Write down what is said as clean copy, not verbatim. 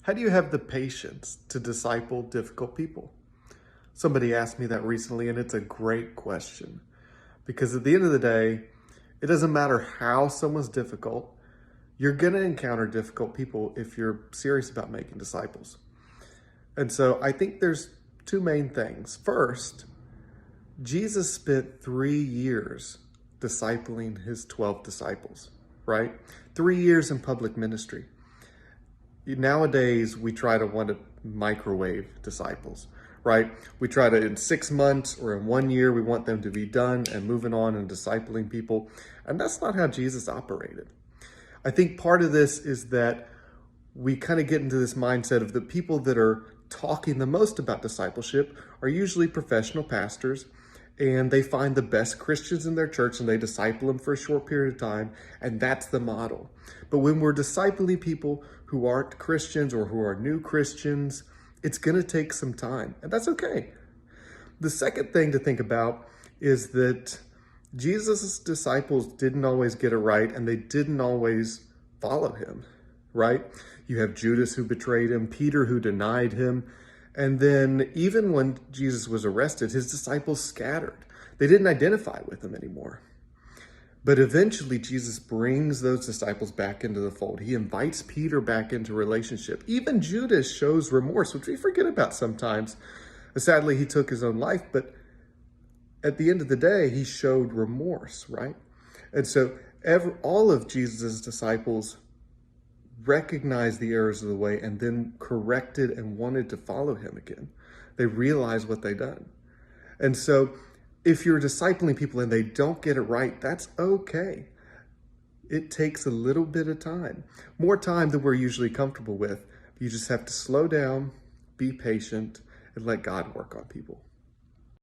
How do you have the patience to disciple difficult people? Somebody asked me that recently, and it's a great question because at the end of the day, it doesn't matter how someone's difficult, you're going to encounter difficult people if you're serious about making disciples. And so I think there's two main things. First, Jesus spent 3 years discipling his 12 disciples, right? 3 years in public ministry. Nowadays, we try to want to microwave disciples, right? We try to, in 6 months or in 1 year, we want them to be done and moving on and discipling people. And that's not how Jesus operated. I think part of this is that we kind of get into this mindset of the people that are talking the most about discipleship are usually professional pastors, and they find the best Christians in their church and they disciple them for a short period of time, and that's the model. But when we're discipling people who aren't Christians or who are new Christians, it's going to take some time, and that's okay. The second thing to think about is that Jesus' disciples didn't always get it right, and they didn't always follow him, right? You have Judas who betrayed him, Peter who denied him, and then even when Jesus was arrested, his disciples scattered. They didn't identify with him anymore. But eventually, Jesus brings those disciples back into the fold. He invites Peter back into relationship. Even Judas shows remorse, which we forget about sometimes. Sadly, he took his own life, but at the end of the day, he showed remorse, right? And so all of Jesus' disciples recognized the errors of the way and then corrected and wanted to follow him again. They realized what they'd done. And so if you're discipling people and they don't get it right, that's okay. It takes a little bit of time, more time than we're usually comfortable with. You just have to slow down, be patient, and let God work on people.